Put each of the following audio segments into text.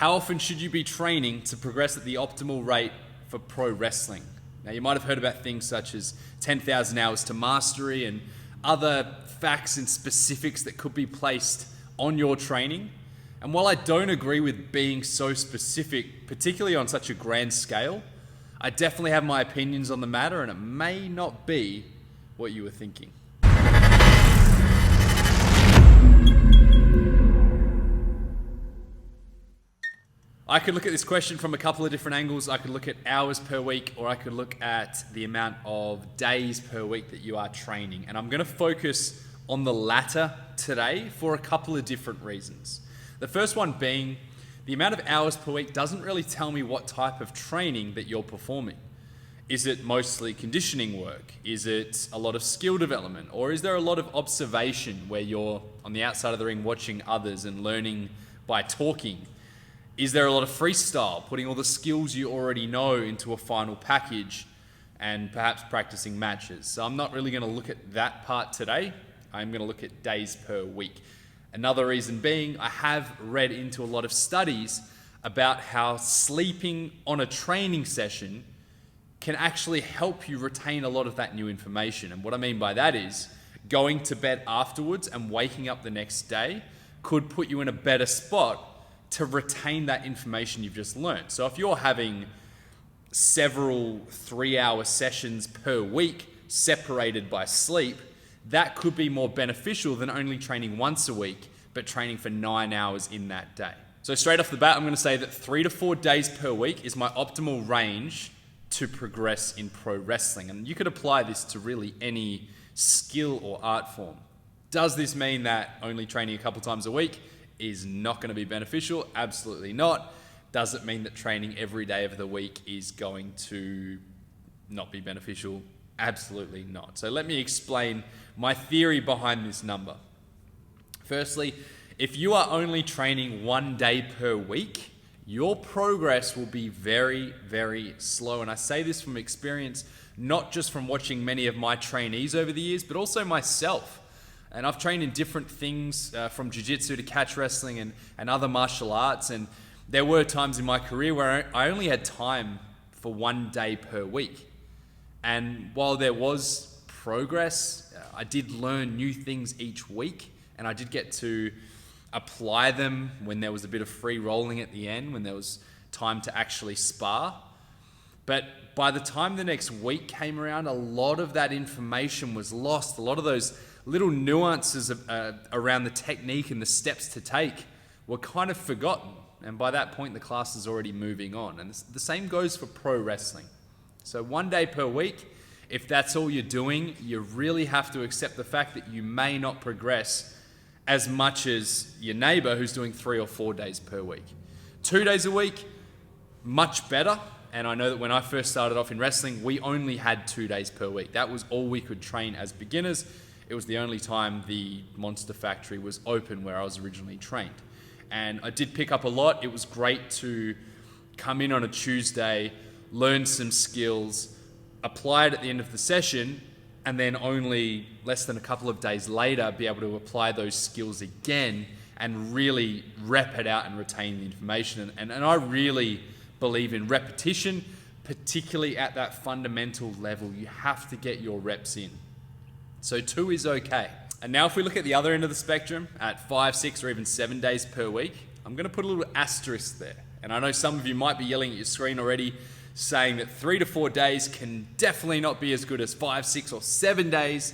How often should you be training to progress at the optimal rate for pro wrestling? Now, you might have heard about things such as 10,000 hours to mastery and other facts and specifics that could be placed on your training. And while I don't agree with being so specific, particularly on such a grand scale, I definitely have my opinions on the matter, and it may not be what you were thinking. I could look at this question from a couple of different angles. I could look at hours per week, or I could look at the amount of days per week that you are training. And I'm going to focus on the latter today for a couple of different reasons. The first one being the amount of hours per week doesn't really tell me what type of training that you're performing. Is it mostly conditioning work? Is it a lot of skill development? Or is there a lot of observation where you're on the outside of the ring watching others and learning by talking? Is there a lot of freestyle, putting all the skills you already know into a final package and perhaps practicing matches? So I'm not really going to look at that part today. I'm going to look at days per week. Another reason being, I have read into a lot of studies about how sleeping on a training session can actually help you retain a lot of that new information. And what I mean by that is going to bed afterwards and waking up the next day could put you in a better spot to retain that information you've just learned. So if you're having several 3-hour sessions per week separated by sleep, that could be more beneficial than only training once a week, but training for 9 hours in that day. So straight off the bat, I'm going to say that 3 to 4 days per week is my optimal range to progress in pro wrestling. And you could apply this to really any skill or art form. Does this mean that only training a couple times a week is not going to be beneficial? Absolutely not. Does it mean that training every day of the week is going to not be beneficial? Absolutely not. So let me explain my theory behind this number. Firstly, if you are only training 1 day per week, your progress will be very, very slow. And I say this from experience, not just from watching many of my trainees over the years, but also myself. And I've trained in different things from jiu-jitsu to catch wrestling and other martial arts. And there were times in my career where I only had time for 1 day per week. And while there was progress, I did learn new things each week. And I did get to apply them when there was a bit of free rolling at the end, when there was time to actually spar. But by the time the next week came around, a lot of that information was lost. A lot of those little nuances around the technique and the steps to take were kind of forgotten. And by that point, the class is already moving on. And the same goes for pro wrestling. So 1 day per week, if that's all you're doing, you really have to accept the fact that you may not progress as much as your neighbor who's doing 3 or 4 days per week. 2 days a week, much better. And I know that when I first started off in wrestling, we only had 2 days per week. That was all we could train as beginners. It was the only time the Monster Factory was open where I was originally trained. And I did pick up a lot. It was great to come in on a Tuesday, learn some skills, apply it at the end of the session, and then only less than a couple of days later be able to apply those skills again and really rep it out and retain the information. And I really believe in repetition, particularly at that fundamental level. You have to get your reps in. So 2 is okay. And now if we look at the other end of the spectrum at 5, 6, or even 7 days per week, I'm going to put a little asterisk there. And I know some of you might be yelling at your screen already, saying that 3 to 4 days can definitely not be as good as 5, 6, or 7 days.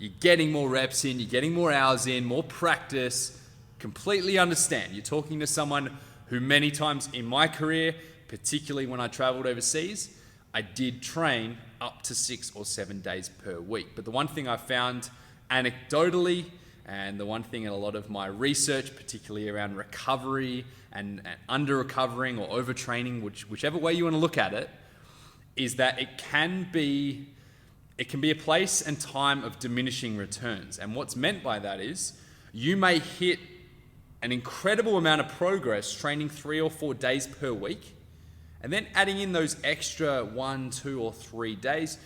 You're getting more reps in, you're getting more hours in, more practice. Completely understand. You're talking to someone who many times in my career, particularly when I traveled overseas, I did train up to 6 or 7 days per week. But the one thing I found anecdotally, and the one thing in a lot of my research, particularly around recovery and under-recovering or overtraining, whichever way you want to look at it, is that it can be a place and time of diminishing returns. And what's meant by that is you may hit an incredible amount of progress training 3 or 4 days per week, and then adding in those extra 1, 2, or 3 days,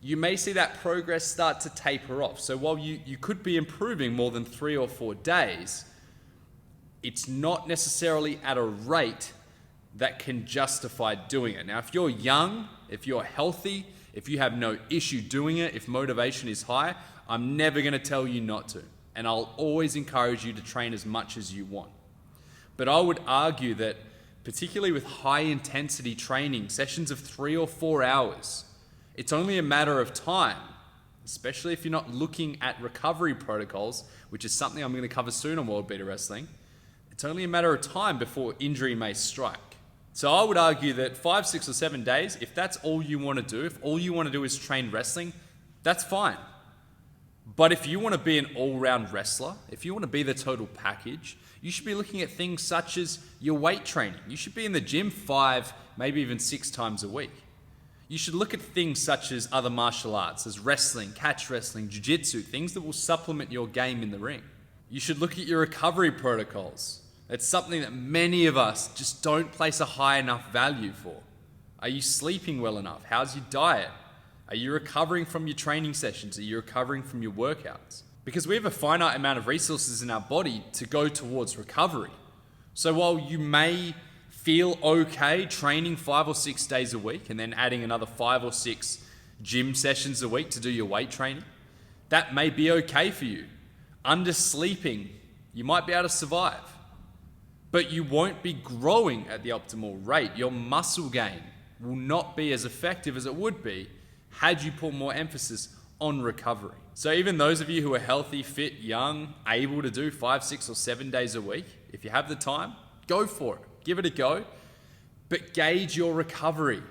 you may see that progress start to taper off. So while you could be improving more than 3 or 4 days, it's not necessarily at a rate that can justify doing it. Now, if you're young, if you're healthy, if you have no issue doing it, if motivation is high, I'm never going to tell you not to. And I'll always encourage you to train as much as you want. But I would argue that particularly with high intensity training, sessions of 3 or 4 hours, it's only a matter of time, especially if you're not looking at recovery protocols, which is something I'm going to cover soon on World Beater Wrestling. It's only a matter of time before injury may strike. So I would argue that 5, 6, or 7 days, if that's all you want to do, if all you want to do is train wrestling, that's fine. But if you want to be an all-round wrestler, if you want to be the total package, you should be looking at things such as your weight training. You should be in the gym 5, maybe even 6 times a week. You should look at things such as other martial arts, as wrestling, catch wrestling, jiu-jitsu, things that will supplement your game in the ring. You should look at your recovery protocols. It's something that many of us just don't place a high enough value for. Are you sleeping well enough? How's your diet? Are you recovering from your training sessions? Are you recovering from your workouts? Because we have a finite amount of resources in our body to go towards recovery. So while you may feel okay training 5 or 6 days a week and then adding another 5 or 6 gym sessions a week to do your weight training, that may be okay for you. Undersleeping, you might be able to survive, but you won't be growing at the optimal rate. Your muscle gain will not be as effective as it would be had you put more emphasis on recovery. So even those of you who are healthy, fit, young, able to do 5, 6, or 7 days a week, if you have the time, go for it. Give it a go. But gauge your recovery.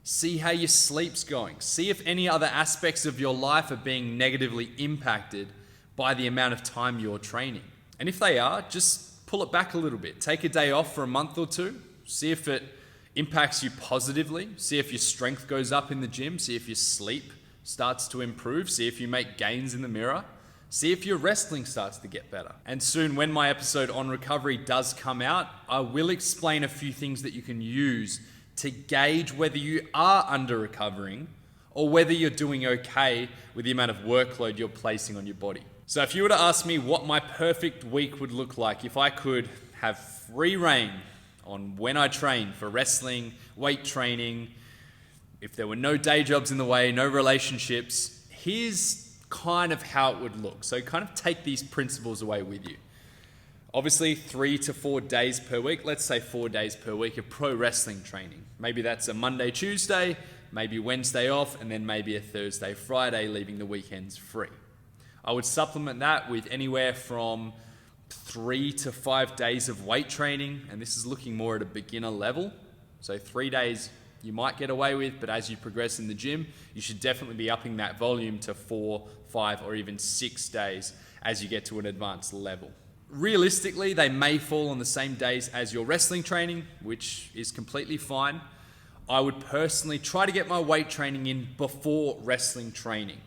See how your sleep's going. See if any other aspects of your life are being negatively impacted by the amount of time you're training. And if they are, just pull it back a little bit. Take a day off for a month or two. See if it impacts you positively. See if your strength goes up in the gym. See if your sleep starts to improve. See if you make gains in the mirror. See if your wrestling starts to get better. And soon, when my episode on recovery does come out, I will explain a few things that you can use to gauge whether you are under recovering or whether you're doing okay with the amount of workload you're placing on your body. So if you were to ask me what my perfect week would look like if I could have free reign on when I train for wrestling, weight training, if there were no day jobs in the way, no relationships, here's kind of how it would look. So kind of take these principles away with you. Obviously 3 to 4 days per week, let's say 4 days per week of pro wrestling training. Maybe that's a Monday, Tuesday, maybe Wednesday off, and then maybe a Thursday, Friday, leaving the weekends free. I would supplement that with anywhere from 3 to 5 days of weight training, and this is looking more at a beginner level. So 3 days you might get away with, but as you progress in the gym, you should definitely be upping that volume to 4, 5, or even 6 days as you get to an advanced level. Realistically, they may fall on the same days as your wrestling training, which is completely fine. I would personally try to get my weight training in before wrestling training.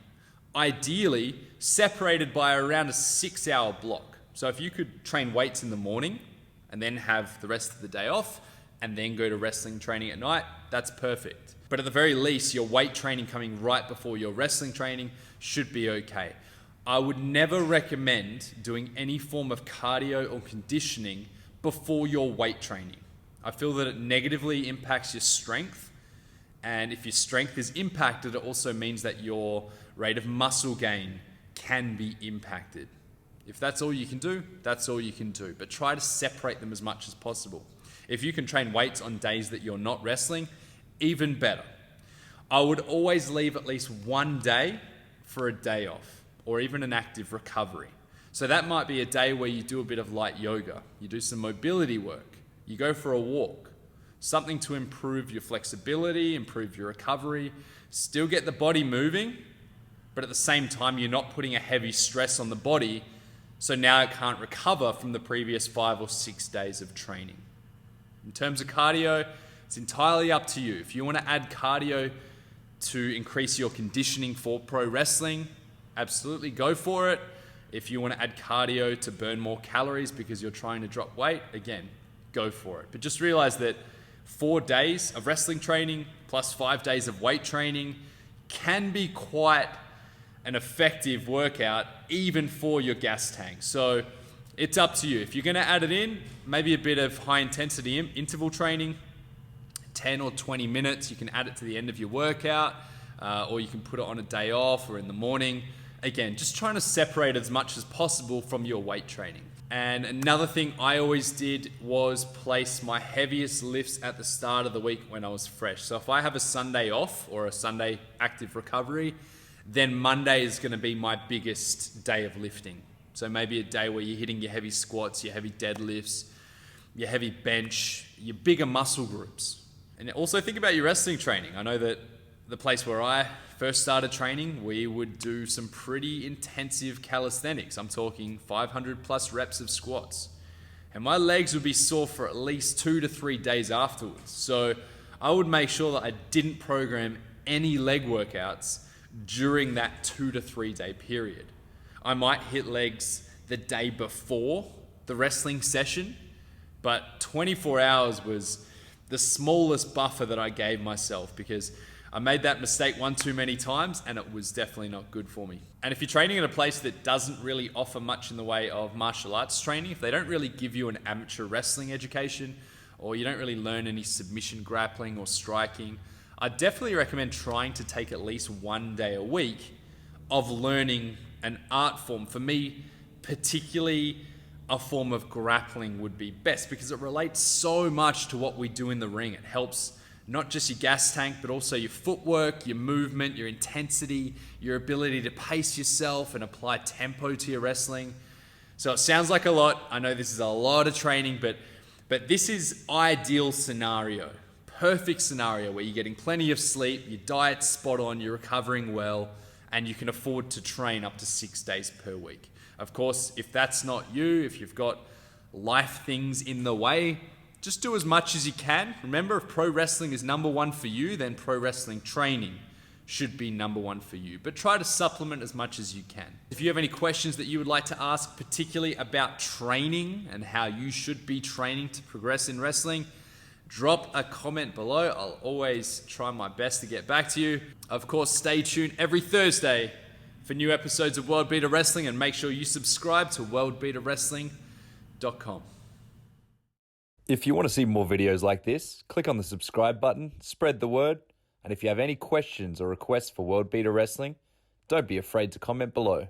Ideally, separated by around a 6-hour block. So if you could train weights in the morning and then have the rest of the day off and then go to wrestling training at night, that's perfect. But at the very least, your weight training coming right before your wrestling training should be okay. I would never recommend doing any form of cardio or conditioning before your weight training. I feel that it negatively impacts your strength, and if your strength is impacted, it also means that your rate of muscle gain can be impacted. If that's all you can do, that's all you can do. But try to separate them as much as possible. If you can train weights on days that you're not wrestling, even better. I would always leave at least one day for a day off, or even an active recovery. So that might be a day where you do a bit of light yoga, you do some mobility work, you go for a walk, something to improve your flexibility, improve your recovery, still get the body moving, but at the same time, you're not putting a heavy stress on the body, so now it can't recover from the previous 5 or 6 days of training. In terms of cardio, it's entirely up to you. If you want to add cardio to increase your conditioning for pro wrestling, absolutely go for it. If you want to add cardio to burn more calories because you're trying to drop weight, again, go for it. But just realize that 4 days of wrestling training plus 5 days of weight training can be quite an effective workout even for your gas tank. So It's up to you. If you're going to add it in, maybe a bit of high intensity interval training, 10 or 20 minutes. You can add it to the end of your workout, or you can put it on a day off or in the morning. Again, just trying to separate as much as possible from your weight training. And another thing I always did was place my heaviest lifts at the start of the week when I was fresh. So if I have a Sunday off or a Sunday active recovery, then Monday is going to be my biggest day of lifting. So maybe a day where you're hitting your heavy squats, your heavy deadlifts, your heavy bench, your bigger muscle groups. And also think about your wrestling training. I know that the place where I first started training, we would do some pretty intensive calisthenics. I'm talking 500 plus reps of squats. And my legs would be sore for at least 2 to 3 days afterwards. So I would make sure that I didn't program any leg workouts during that 2 to 3 day period. I might hit legs the day before the wrestling session, but 24 hours was the smallest buffer that I gave myself, because I made that mistake one too many times and it was definitely not good for me. And if you're training in a place that doesn't really offer much in the way of martial arts training, if they don't really give you an amateur wrestling education, or you don't really learn any submission grappling or striking, I definitely recommend trying to take at least 1 day a week of learning an art form. For me, particularly a form of grappling would be best, because it relates so much to what we do in the ring. It helps not just your gas tank, but also your footwork, your movement, your intensity, your ability to pace yourself and apply tempo to your wrestling. So it sounds like a lot. I know this is a lot of training, but this is ideal scenario. Perfect scenario where you're getting plenty of sleep, your diet's spot on, you're recovering well, and you can afford to train up to 6 days per week. Of course, if that's not you, if you've got life things in the way, just do as much as you can. Remember, if pro wrestling is number one for you, then pro wrestling training should be number one for you. But try to supplement as much as you can. If you have any questions that you would like to ask, particularly about training and how you should be training to progress in wrestling, drop a comment below. I'll always try my best to get back to you. Of course, stay tuned every Thursday for new episodes of World-Beater Wrestling, and make sure you subscribe to worldbeaterwrestling.com. If you want to see more videos like this, click on the subscribe button, spread the word, and if you have any questions or requests for World-Beater Wrestling, don't be afraid to comment below.